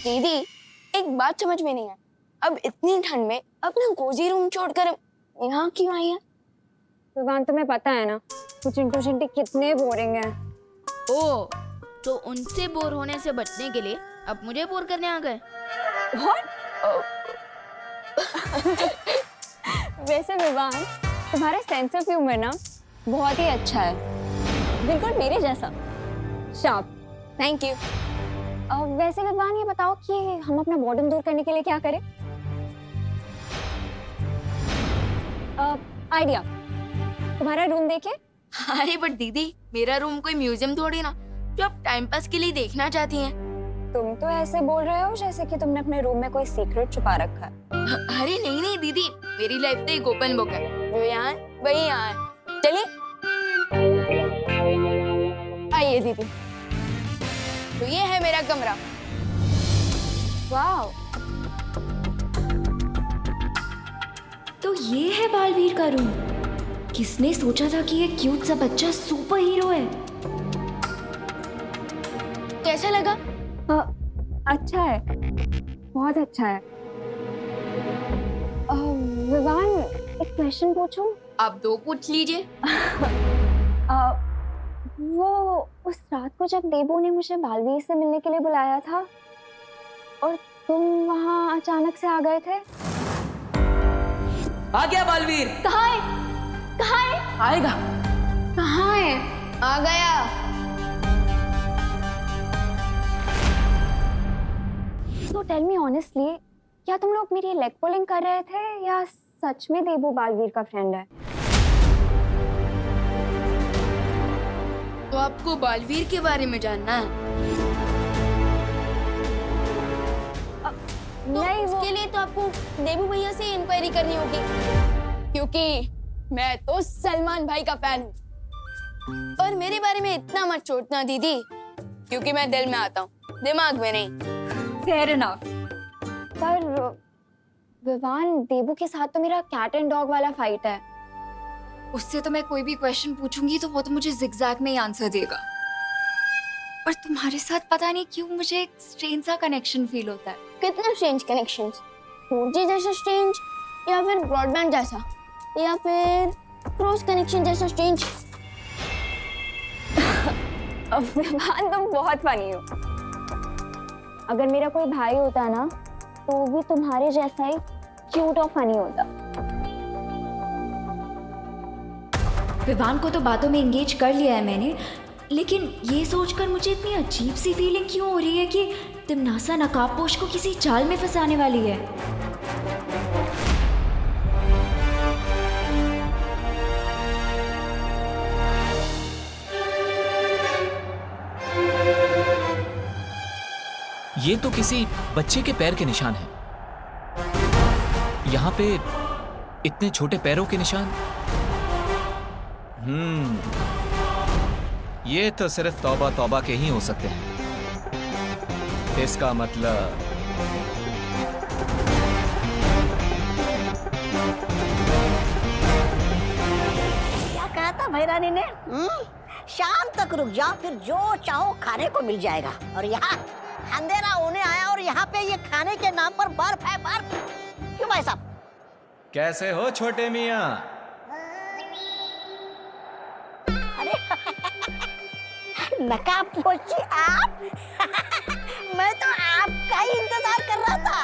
दीदी एक बात समझ में नहीं है, अब इतनी ठंड में अपना कोजी रूम छोड़कर यहाँ क्यों आई है? विवान तुम्हें पता है ना वो चिंटू चिंटी कितने बोरिंग है। ओ, तो उनसे बोर होने से बचने के लिए अब मुझे बोर करने आ गए। वैसे विवान तुम्हारा सेंस ऑफ ह्यूमर ना बहुत ही अच्छा है, बिल्कुल मेरे जैसा शार्प। Thank you. वैसे विवान ये बताओ कि हम अपना बोर्डम दूर करने के लिए क्या करें? आइडिया, तुम्हारा रूम देखे? अरे बट दीदी, मेरा रूम कोई म्यूजियम थोड़ी ना जो आप टाइम पास के लिए देखना चाहती हैं। तुम तो ऐसे बोल रहे हो जैसे कि तुमने अपने रूम में कोई सीक्रेट छुपा रखा है। अरे नहीं नहीं दीदी, मेरी लाइफ तो एक ओपन बुक है। जो यहाँ वही यहाँ है। चलिए आइए दीदी, तो ये है मेरा कमरा। वाह, तो ये है बालवीर का रूम। किसने सोचा था कि ये क्यूट सा बच्चा सुपर हीरो है। कैसा लगा? अच्छा है, बहुत अच्छा है। विवान एक क्वेश्चन पूछूं? आप दो पूछ लीजिए। वो उस रात को जब देबू ने मुझे बालवीर से मिलने के लिए बुलाया था और तुम वहाँ अचानक से आ गए थे। आ गया बालवीर। कहाँ है? कहाँ है? आएगा। कहाँ है? आ गया। तो टेल मी ऑनेस्टली, क्या तुम लोग मेरी लेग पुलिंग कर रहे थे या सच में देबू बालवीर का फ्रेंड है? तो आपको बालवीर के बारे में जानना है? तो नहीं, वो उसके लिए तो आपको देबू भैया से इंक्वायरी करनी होगी, क्योंकि मैं तो सलमान भाई का फैन हूँ। और मेरे बारे में इतना मत सोचना दीदी, क्योंकि मैं दिल में आता हूँ, दिमाग में नहीं। Fair enough. पर विवान, देबू के साथ तो मेरा कैट एंड डॉग वाला फाइट है। उससे तो मैं कोई भी क्वेश्चन पूछूंगी तो वो तो मुझे जिगजैग में ही आंसर देगा। पर तुम्हारे साथ पता नहीं क्यों मुझे एक स्ट्रेंज सा कनेक्शन फील होता है। कितना स्ट्रेंज कनेक्शंस? 4G जैसा स्ट्रेंज, या फिर ब्रॉडबैंड जैसा, या फिर क्रॉस कनेक्शन जैसा स्ट्रेंज? विवान तुम बहुत फनी हो। अगर मेरा कोई भाई होता ना तो भी तुम्हारे जैसा ही क्यूट और फनी होता। विवान को तो बातों में एंगेज कर लिया है मैंने, लेकिन ये सोचकर मुझे इतनी अजीब सी फीलिंग क्यों हो रही है कि तिमनासा नकाबपोश को किसी जाल में फंसाने वाली है। ये तो किसी बच्चे के पैर के निशान हैं। यहाँ पे इतने छोटे पैरों के निशान। ये तो सिर्फ तौबा तौबा के ही हो सकते हैं। इसका मतलब क्या कहा था भैरानी ने? शाम तक रुक जाओ, फिर जो चाहो खाने को मिल जाएगा। और यहाँ अंधेरा होने आया और यहाँ पे ये खाने के नाम पर बर्फ है, बर्फ। क्यों भाई साहब? कैसे हो छोटे मियाँ? अरे नकाबपोशी आप? मैं तो आपका ही इंतजार कर रहा था।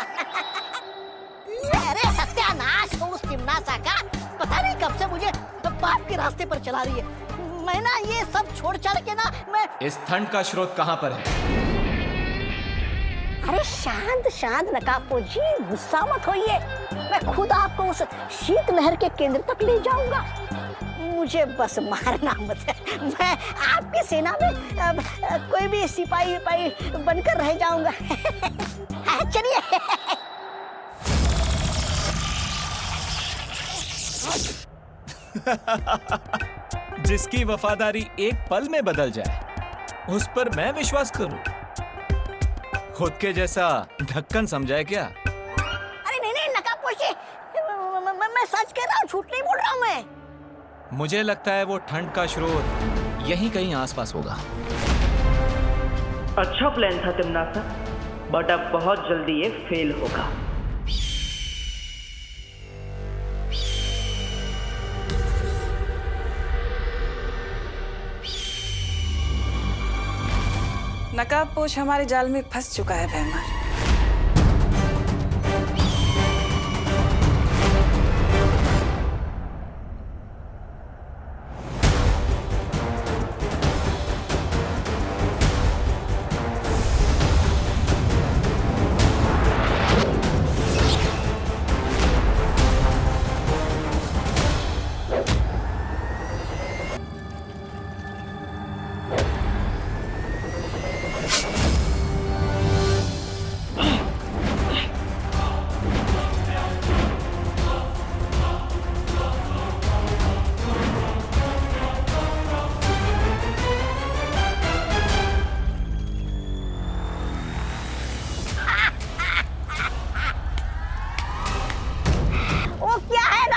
अरे सत्यानाश हो उस तिमनासा का, पता नहीं कब से मुझे पाप के रास्ते पर चला रही है। मैं ना ये सब छोड़ छाड़ के ना मैं। इस ठंड का स्रोत कहाँ पर है? अरे शांत शांत नकाबपोशी, गुस्सा मत होइए। मैं खुद आपको उस शीत लहर के केंद्र तक ले जाऊंगा। मुझे बस मारना मत है। मैं आपकी सेना में कोई भी सिपाही बनकर रह जाऊंगा। चलिए। जिसकी वफादारी एक पल में बदल जाए, उस पर मैं विश्वास करूं? खुद के जैसा ढक्कन समझाए क्या? अरे नहीं नहीं नकाबपोशी, मैं सच कह रहा हूँ, झूठ नहीं बोल रहा हूँ मैं। मुझे लगता है वो ठंड का स्रोत यहीं कहीं आसपास होगा। अच्छा प्लान था तिमनासा, बट अब बहुत जल्दी ये फेल होगा। नकाबपोश हमारे जाल में फंस चुका है भैमार।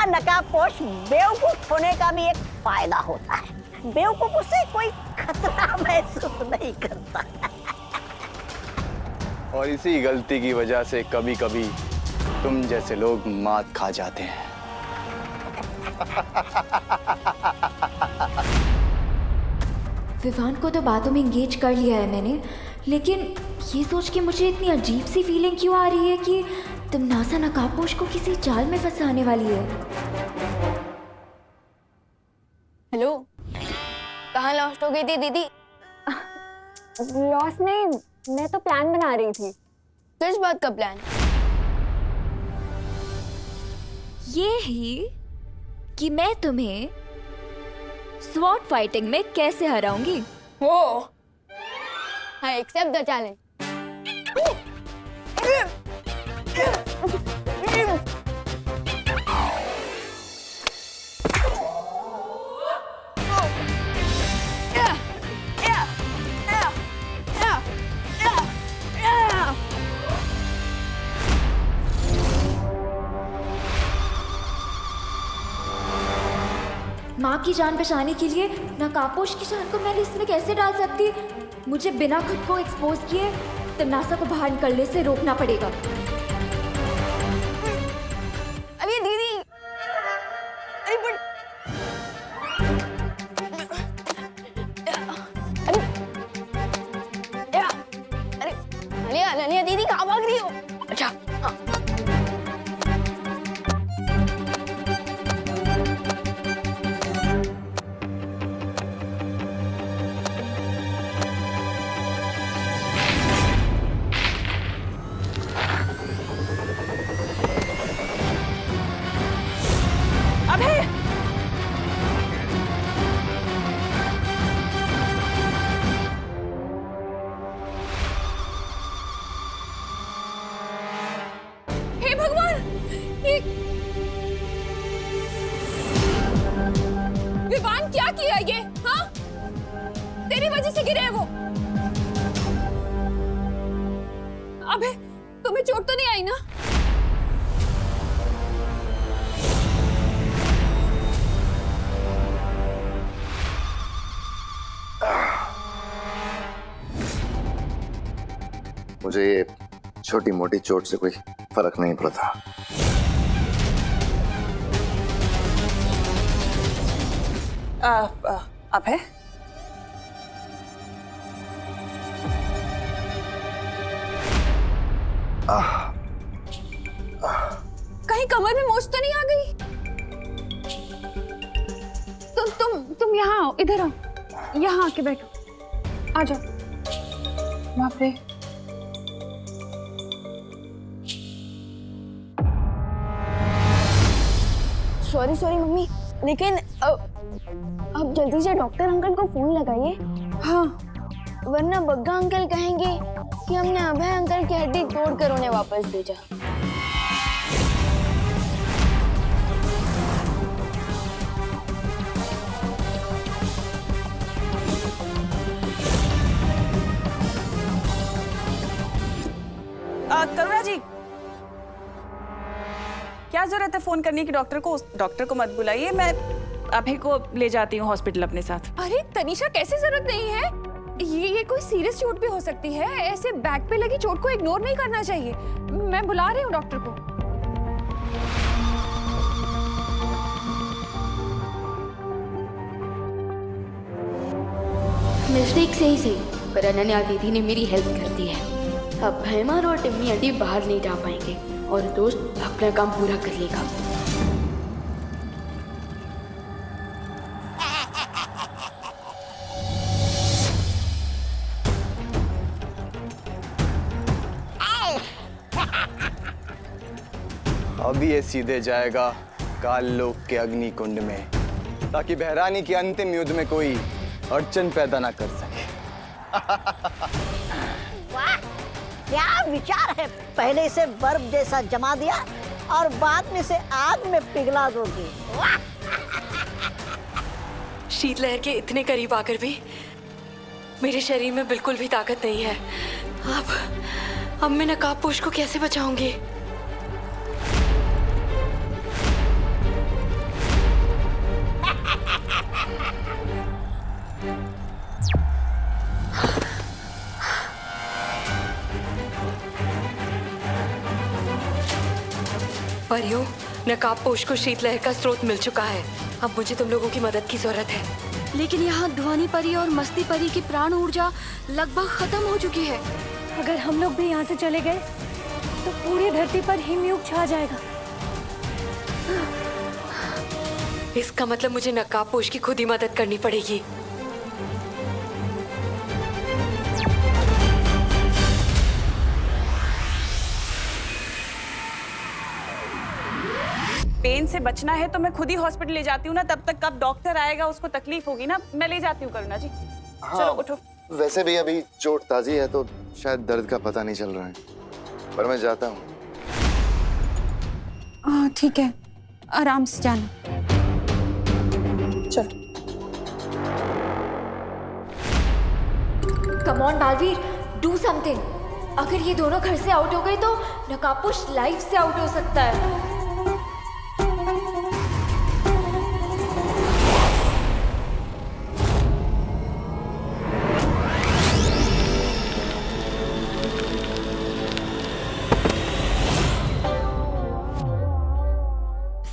नकाबपोश बेवकूफ होने का भी एक फायदा होता है। बेवकूफ से कोई खतरा महसूस नहीं करता। और इसी गलती की वजह से कभी कभी तुम जैसे लोग मात खा जाते हैं। विवान को तो बातों में एंगेज कर लिया है मैंने, लेकिन ये सोच के मुझे इतनी अजीब सी फीलिंग क्यों आ रही है कि तमन्ना नकाबपोश को किसी जाल में फंसाने वाली है। हेलो, कहाँ लॉस्ट हो गई थी दीदी? लॉस नहीं, मैं तो प्लान बना रही थी। किस बात का प्लान? ये ही कि मैं तुम्हें स्वॉर्ड फाइटिंग में कैसे हराऊंगी। वो आई एक्सेप्ट द चैलेंज। माँ की जान बचाने के लिए नकाबपोश की जान को मैं इसमें कैसे डाल सकती? मुझे बिना खुद को एक्सपोज किए तमन्ना को बाहर निकलने से रोकना पड़ेगा। अरे दीदी, अरे बट अरे अनन्या दीदी कहाँ भाग रही हो? अच्छा हाँ। हे भगवान, ये विवान क्या किया ये? हाँ, तेरी वजह से गिरे हैं वो। अबे तुम्हें चोट तो नहीं आई ना? मुझे ये छोटी मोटी चोट से कोई फर्क नहीं पड़ता। अभय, कहीं कमर में मोच तो नहीं आ गई? तुम यहाँ आओ, इधर आओ, यहाँ आके बैठो, आ जाओ। बाप रे, सॉरी मम्मी, लेकिन अब जल्दी से डॉक्टर अंकल को फोन लगाइए। हाँ, वरना बग्गा अंकल कहेंगे कि हमने अभय अंकल की हड्डी तोड़कर उन्हें वापस भेजा। करुणा जी, क्या जरूरत है फोन करने की डॉक्टर को? डॉक्टर को मत बुलाइए, मैं अभय को ले जाती हूँ हॉस्पिटल अपने साथ। अरे तनीषा, कैसे जरूरत नहीं है? ये कोई सीरियस चोट भी हो सकती है। ऐसे बैक पे लगी चोट को इग्नोर नहीं करना चाहिए। मैं बुला रही हूँ डॉक्टर को। मिस्टेक से ही सही, पर अनन्या दीदी ने मेरी हेल्प कर दी है। अब भैमार और टिम्मी आंटी बाहर नहीं जा पाएंगे और दोस्त अपना काम पूरा कर लेगा। अब ये सीधे जाएगा काल लोक के अग्नि कुंड में, ताकि बहरानी के अंतिम युद्ध में कोई अड़चन पैदा ना कर सके। वाह, क्या विचार है। पहले इसे बर्फ जैसा जमा दिया और बाद में से आग में पिघला दोगे। वाह! शीतलहर के इतने करीब आकर भी मेरे शरीर में बिल्कुल भी ताकत नहीं है। अब मैं नकाबपोश को कैसे बचाऊंगी? परियों, नकाबपोश को शीतलहर का स्रोत मिल चुका है। अब मुझे तुम लोगों की मदद की जरूरत है। लेकिन यहाँ ध्वनि परी और मस्ती परी की प्राण ऊर्जा लगभग खत्म हो चुकी है। अगर हम लोग भी यहाँ से चले गए तो पूरी धरती पर हिमयुग छा जाएगा। इसका मतलब मुझे नकाबपोश की खुद ही मदद करनी पड़ेगी। पेन से बचना है तो मैं खुद ही हॉस्पिटल ले जाती हूँ ना, तब तक कब डॉक्टर आएगा उसको तकलीफ होगी ना। मैं ले जाती हूँ करुणा जी। चलो उठो। वैसे भी अभी चोट ताजी है तो शायद दर्द का पता नहीं चल रहा है, पर मैं जाता हूँ। ठीक है, आराम से जाना। चलो। Come on Baalveer, do something. अगर ये दोनों घर से आउट हो गए तो नकाबपोश लाइफ से आउट हो सकता है।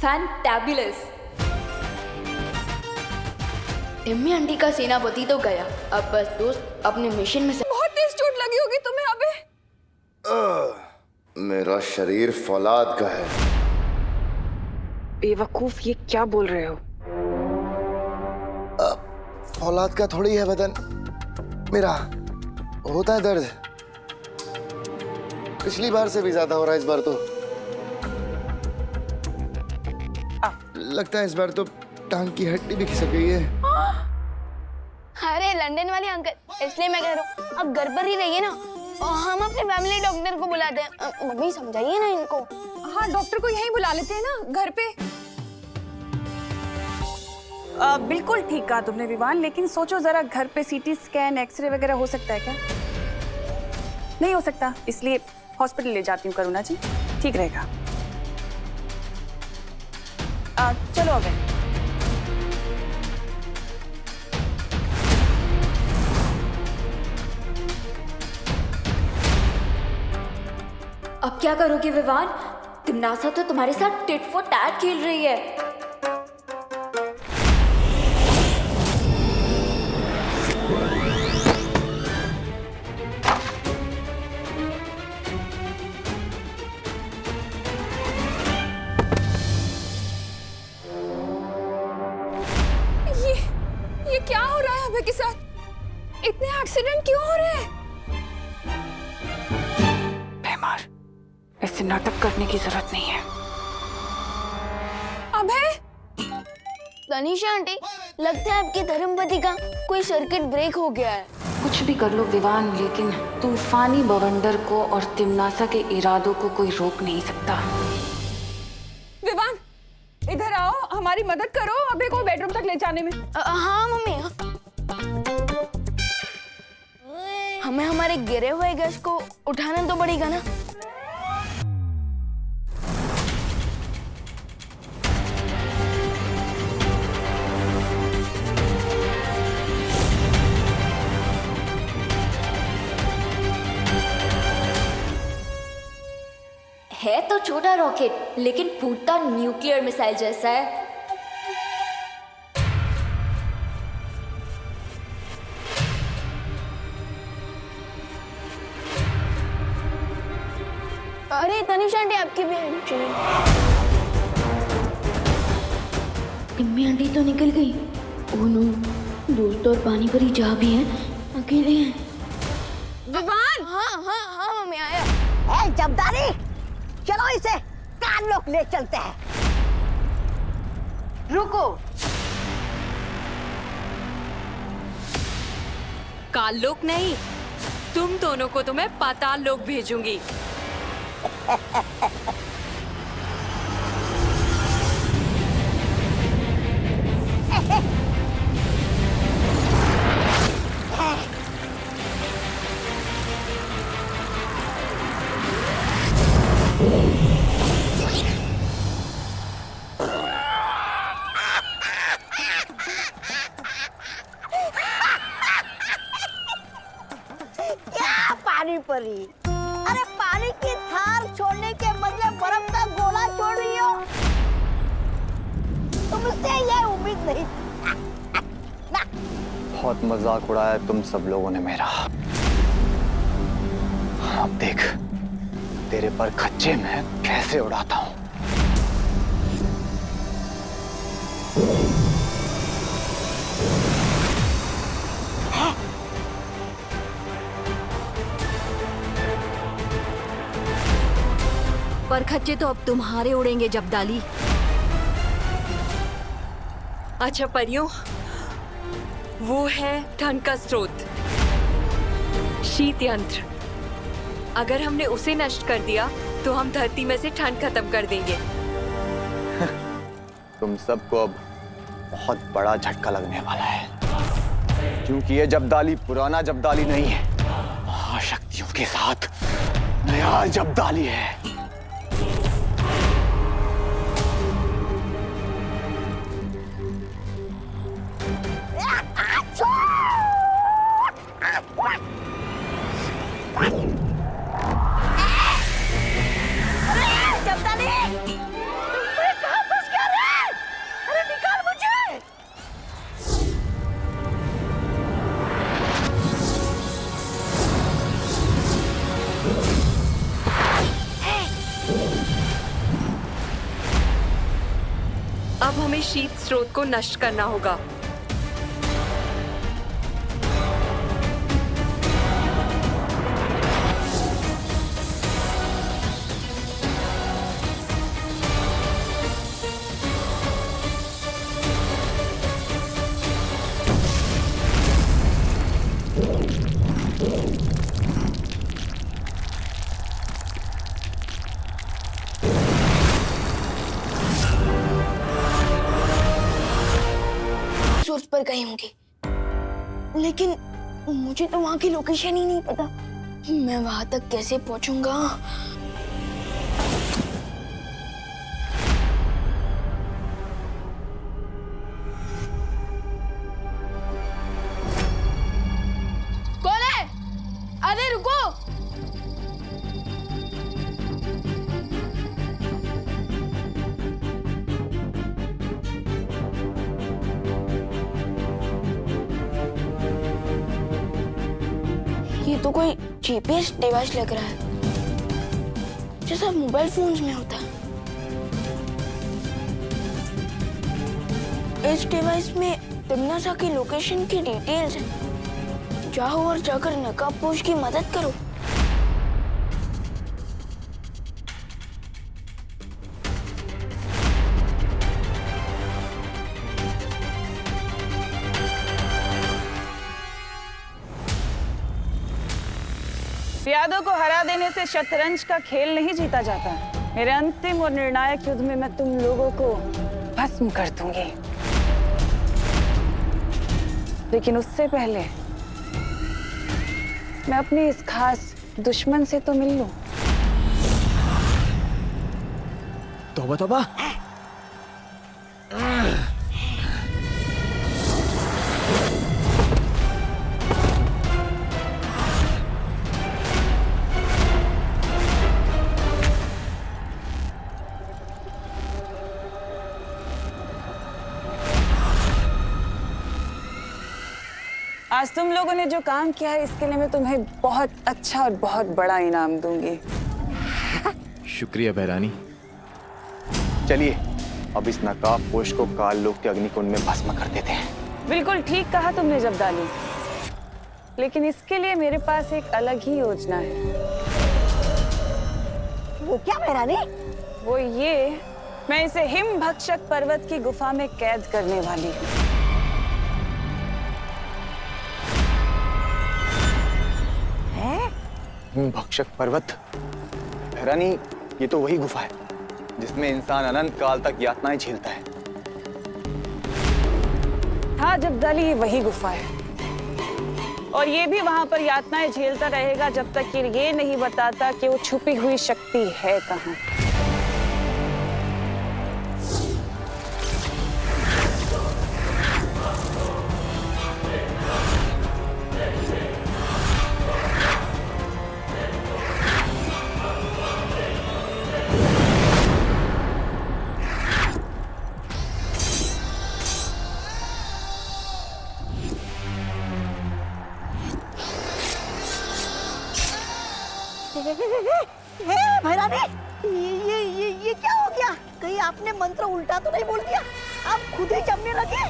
फैंटाबुलस। टिम्मी आंटी का सेनापति तो गया, अब बस दोस्त अपने मिशन में से। बहुत तेज चोट लगी होगी तुम्हें अबे। मेरा शरीर फौलाद का है। बेवकूफ, ये क्या बोल रहे हो? फौलाद का थोड़ी है बदन मेरा। होता है दर्द, पिछली बार से भी ज्यादा हो रहा है इस बार तो। लगता है इस बार तो टांग की हड्डी भी खिसक गई है। अरे लंदन वाले अंकल, इसलिए मैं कह रहा हूँ अब घर पर ही रहिए ना, और हम अपने फैमिली डॉक्टर को बुलाते हैं। मम्मी समझाइए ना इनको। हाँ, डॉक्टर को यहीं बुला लेते हैं ना घर पे। बिल्कुल ठीक कहा तुमने विवान, लेकिन सोचो जरा, घर पे सीटी स्कैन, एक्सरे वगैरह हो सकता है क्या? नहीं हो सकता, इसलिए हॉस्पिटल ले जाती हूँ करुणा जी, ठीक रहेगा। चलो अबे। अब क्या करोगे विवान? तिमनासा तो तुम्हारे साथ टिट फॉर टैट खेल रही है। ये क्या हो रहा है अबे के साथ? इतने एक्सीडेंट क्यों हो रहे हैं? बेमार, ऐसे नाटक करने की जरूरत नहीं है। अबे, तनीषा आंटी, लगता है आपके धर्मपति का कोई सर्किट ब्रेक हो गया है। कुछ भी कर लो विवान, लेकिन तूफानी बवंडर को और तिमनासा के इरादों को कोई रोक नहीं सकता। विवान, इधर आओ, हमारी मदद करो अबे को बेडरूम तक ले जाने में। हाँ मम्मी, हमें हमारे गिरे हुए गेस्ट को उठाना तो पड़ेगा ना। है तो छोटा रॉकेट, लेकिन फूटता न्यूक्लियर मिसाइल जैसा है। अरे तनिषा आंटी, आपकी भी हेल्प चाहिए। टिम्मी आंटी तो निकल गई। ओह नो, दोस्त और पानी परी जा भी हैं, अकेले हैं। विवान। हाँ हाँ हाँ मम्मी आया। ए जब्दारी, चलो इसे कान लोग ले चलते हैं। रुको। काल लोक नहीं, तुम दोनों को तो मैं पाताल लोक भेजूंगी। क्या पानी परी? अरे पानी की थार छोड़ने के बदले बर्फ का गोला छोड़ रही हो। तुमसे ये उम्मीद नहीं। ना। बहुत मजाक उड़ाया तुम सब लोगों ने मेरा। अब देख तेरे पर खच्चे में कैसे उड़ाता हूँ। पर खच्चे तो अब तुम्हारे उड़ेंगे जब्दाली। अच्छा परियों, वो है ठंड का स्रोत, शीत यंत्र। अगर हमने उसे नष्ट कर दिया तो हम धरती में से ठंड खत्म कर देंगे। तुम सबको अब बहुत बड़ा झटका लगने वाला है, क्योंकि ये जब्दाली पुराना जब्दाली नहीं है, महाशक्तियों के साथ नया जब्दाली है। अब हमें शीत स्रोत को नष्ट करना होगा। सोर्स पर गई होंगी, लेकिन मुझे तो वहां की लोकेशन ही नहीं पता। मैं वहां तक कैसे पहुंचूंगा? कौन है? अरे रुको। ये तो कोई जीपीएस डिवाइस लग रहा है, जैसा मोबाइल फोन्स में होता है। इस डिवाइस में तिमनासा की लोकेशन की डिटेल्स हैं। जाओ और जाकर नकाबपोश की मदद करो। यादों को हरा देने से शतरंज का खेल नहीं जीता जाता। मेरे अंतिम और निर्णायक युद्ध में मैं तुम लोगों को भस्म कर दूंगी, लेकिन उससे पहले मैं अपने इस खास दुश्मन से तो मिल लूं। तौबा तौबा। आज तुम लोगों ने जो काम किया है इसके लिए मैं तुम्हें बहुत अच्छा और बहुत बड़ा इनाम दूंगी। शुक्रिया बहरानी। चलिए अब इस नकाबपोश को काल लोक के अग्निकुंड में भस्म कर देते हैं। बिल्कुल ठीक कहा तुमने जब्दाली, लेकिन इसके लिए मेरे पास एक अलग ही योजना है। वो क्या बहरानी? वो ये, मैं इसे हिम भक्षक पर्वत की गुफा में कैद करने वाली हूँ। भक्षक पर्वत? बहरानी, ये तो वही गुफा है जिसमें इंसान अनंत काल तक यातनाएं झेलता है। हाँ जब्दाली, ये वही गुफा है और ये भी वहां पर यातनाएं झेलता रहेगा जब तक ये नहीं बताता कि वो छुपी हुई शक्ति है कहाँ। भैरानी, ये क्या हो गया? कहीं आपने मंत्र उल्टा तो नहीं बोल दिया? आप खुद ही जमने लगे।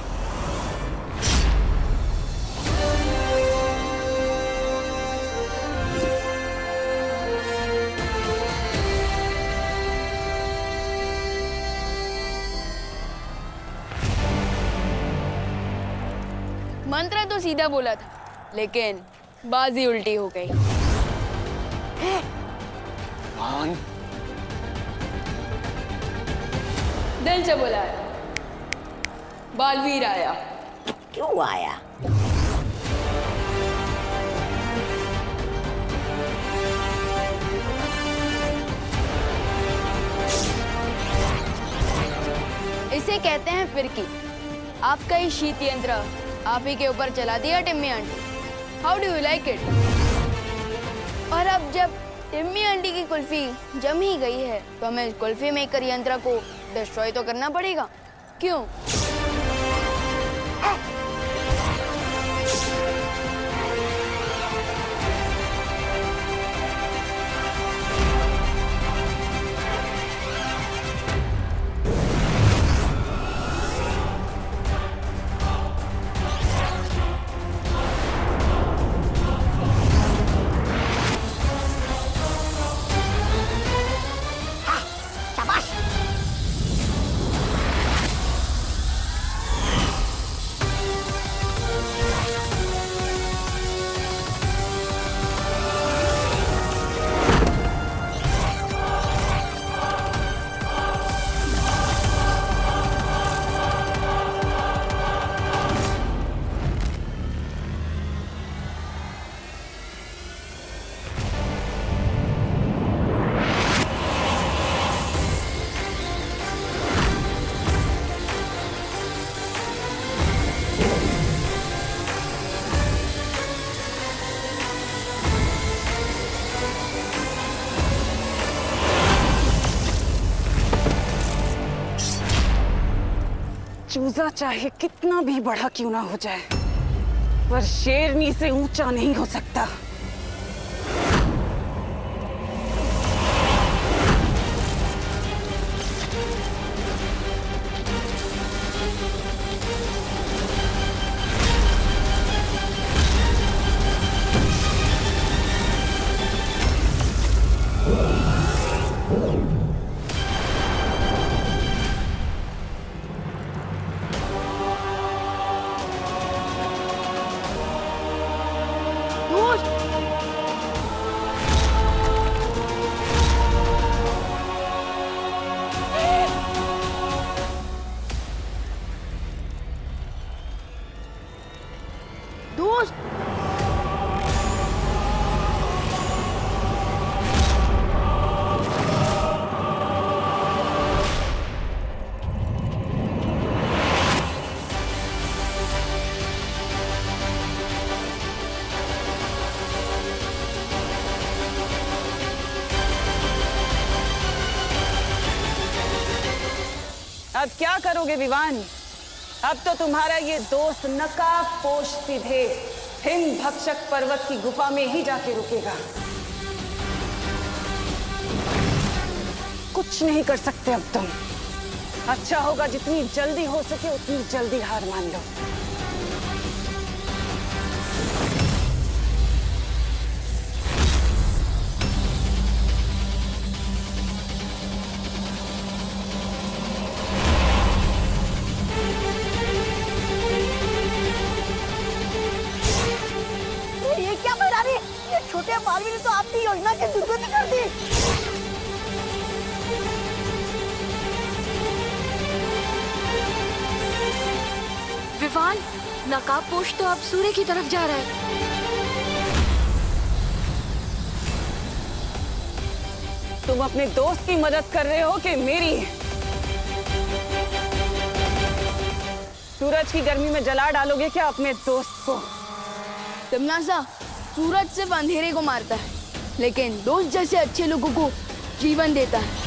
मंत्र तो सीधा बोला था, लेकिन बाजी उल्टी हो गई। दिल से बुलाया, बालवीर आया। क्यों आया? इसे कहते हैं फिरकी। आपका ही शीत यंत्र आप ही के ऊपर चला दिया Timmy aunty. How do you like it? और अब जब टिम्मी आंटी की कुल्फी जम ही गई है तो हमें कुल्फी मेकर यंत्र को डिस्ट्रॉय तो करना पड़ेगा। क्यों? चूजा चाहे कितना भी बड़ा क्यों ना हो जाए, पर शेरनी से ऊंचा नहीं हो सकता। अब क्या करोगे विवान? अब तो तुम्हारा ये दोस्त नकाबपोश सीधे हिम भक्षक पर्वत की गुफा में ही जाके रुकेगा। कुछ नहीं कर सकते अब तुम। अच्छा होगा जितनी जल्दी हो सके उतनी जल्दी हार मान लो। ये क्या बना रही है? ये छोटे मालवी ने तो आपकी योजना की दुर्गति कर दी। विवान, नकाबपोश तो अब सूर्य की तरफ जा रहा है। तुम अपने दोस्त की मदद कर रहे हो कि मेरी? सूरज की गर्मी में जला डालोगे क्या अपने दोस्त को? तिमनासा, सूरज सिर्फ अंधेरे को मारता है, लेकिन दोस्त जैसे अच्छे लोगों को जीवन देता है।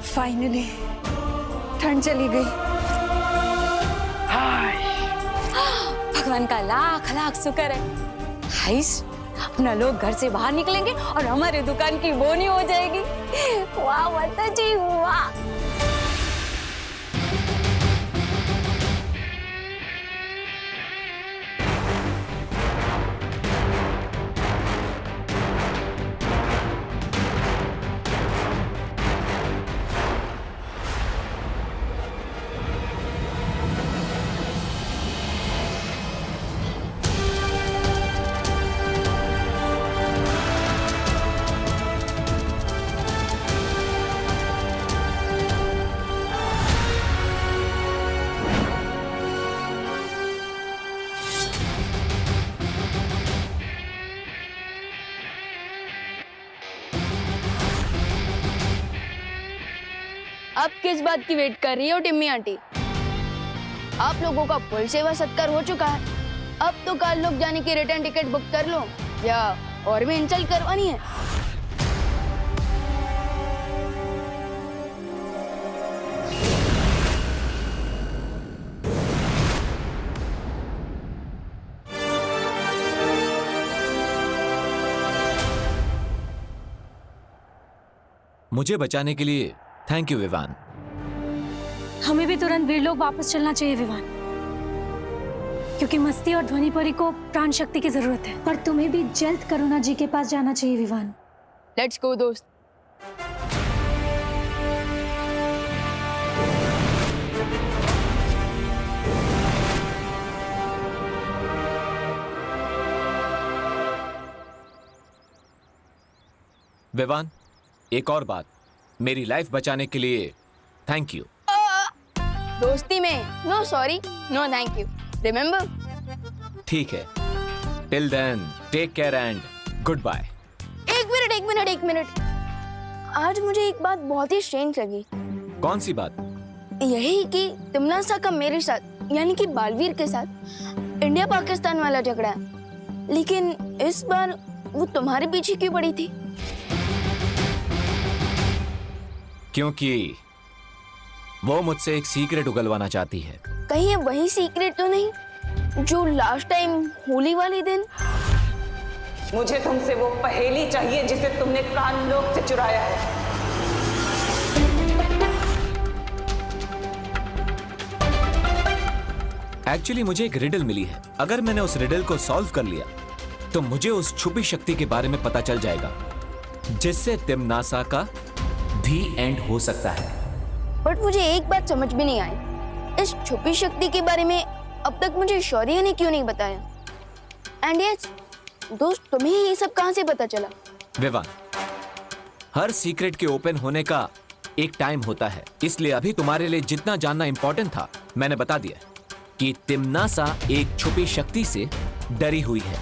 फाइनली ठंड चली गई। भगवान का लाख लाख शुक्र है। हाइस, अपना लोग घर से बाहर निकलेंगे और हमारे दुकान की बोनी हो जाएगी। वाह माता जी वाह। अब किस बात की वेट कर रही हो टिम्मी आंटी? आप लोगों का फुल सेवा सत्कार हो चुका है। अब तो कल लोग जाने की रिटर्न टिकट बुक कर लो, या और भी इंसल्ट करवानी है? मुझे बचाने के लिए थैंक यू विवान। हमें भी तुरंत वीर लोग वापस चलना चाहिए विवान, क्योंकि मस्ती और ध्वनि परी को प्राण शक्ति की जरूरत है। पर तुम्हें भी जल्द करुणा जी के पास जाना चाहिए विवान। लेट्स गो दोस्त। विवान, एक और बात, मेरी लाइफ बचाने के लिए थैंक यू। दोस्ती में no sorry no thank you, remember? ठीक है, till then take care and good bye. एक मिनट। आज मुझे एक बात बहुत ही स्ट्रेंज लगी। कौन सी बात? यही कि तिमनासा का मेरे साथ यानी कि बालवीर के साथ इंडिया पाकिस्तान वाला झगड़ा है, लेकिन इस बार वो तुम्हारे पीछे क्यों पड़ी थी? क्योंकि वो मुझसे एक सीक्रेट उगलवाना चाहती है। कहीं ये वही सीक्रेट तो नहीं जो लास्ट टाइम होली वाले दिन? मुझे तुमसे वो पहेली चाहिए जिसे तुमने कान लोक से चुराया है। एक्चुअली मुझे एक रिडल मिली है। अगर मैंने उस रिडल को सॉल्व कर लिया तो मुझे उस छुपी शक्ति के बारे में पता चल जाएगा, जिससे तिमनासा का भी एंड हो सकता है। बट मुझे एक बात समझ में नहीं आई, इस छुपी शक्ति के बारे में अब तक मुझे शौर्य ने क्यों नहीं बताया? एंड यस दोस्त, तुम्हें ये सब कहां से पता चला? विवान, हर सीक्रेट के ओपन होने का एक टाइम होता है, इसलिए अभी तुम्हारे लिए जितना जानना इंपॉर्टेंट था मैंने बता दिया कि तिमनासा एक छुपी शक्ति से डरी हुई है।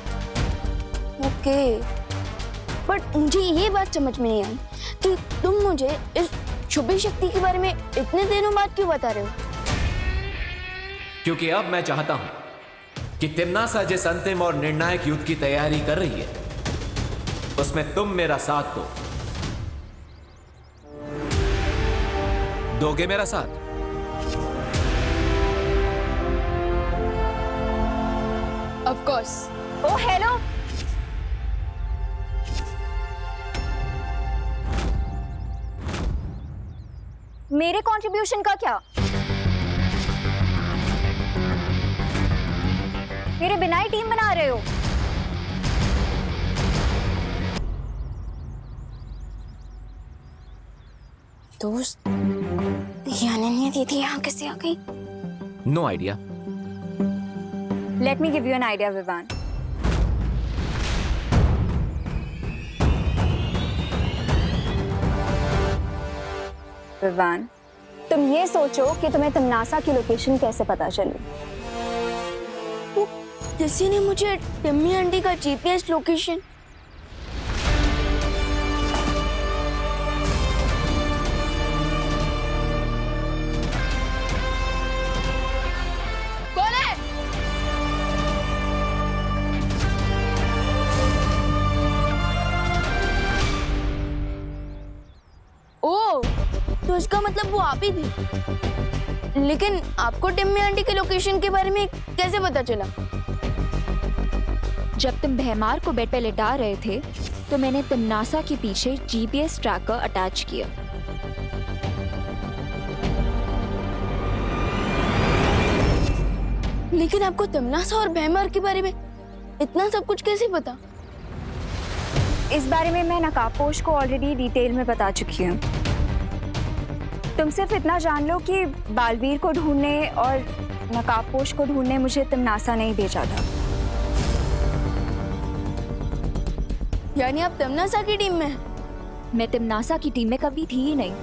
ओके, बट मुझे ये बात समझ में नहीं आई कि तुम मुझे इस छुपी शक्ति के बारे में इतने दिनों बाद क्यों बता रहे हो? क्योंकि अब मैं चाहता हूं कि तिमनासा जिस अंतिम और निर्णायक युद्ध की तैयारी कर रही है उसमें तुम मेरा साथ दो। दोगे मेरा साथ? Of course. ओ हेलो, मेरे कंट्रीब्यूशन का क्या? मेरे बिना ही टीम बना रहे हो? दोस्त, ये अनन्या दीदी यहाँ कैसे आ गई? No idea. Let me give you an idea Vivaan. Vivaan, तुम ये सोचो कि तुम्हें तिमनासा की लोकेशन कैसे पता चली? किसी ने मुझे टिम्मी आंटी का जीपीएस लोकेशन। कौन है? ओ, तो इसका मतलब वो आप ही थी। लेकिन आपको टिम्मी आंटी के लोकेशन के बारे में कैसे पता चला? जब तुम भैमार को बेड पे लिटा रहे थे तो मैंने तिमनासा के पीछे जीपीएस ट्रैकर अटैच किया। लेकिन आपको तिमनासा और भैमार के बारे में इतना सब कुछ कैसे पता? इस बारे में मैं नकाबपोश को ऑलरेडी डिटेल में बता चुकी हूँ। तुम सिर्फ इतना जान लो कि बालवीर को ढूंढने और नकाबपोश को ढूंढने मुझे तिमनासा ने ही भेजा था। यानी आप तिमनासा की टीम में हैं? मैं तिमनासा की टीम में कभी थी ही नहीं।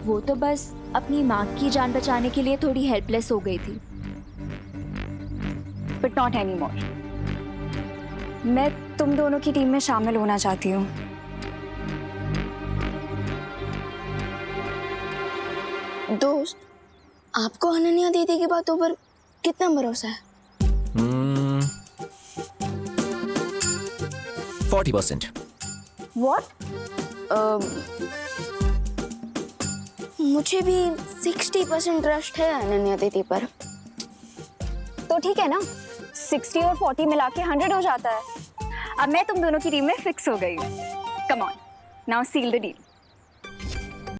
वो तो बस अपनी माँ की जान बचाने के लिए थोड़ी हेल्पलेस हो गई थी। But not any more. मैं तुम दोनों की टीम में शामिल होना चाहती हूँ। दोस्त, आपको अनन्या दीदी की बातों पर कितना भरोसा है? 40%। What? मुझे भी 60% ट्रस्ट है अनन्या दीदी पर। तो ठीक है ना, 60 और 40 मिला के 100 हो जाता है। अब मैं तुम दोनों की टीम में फिक्स हो गई हूँ। Come on, now seal the deal.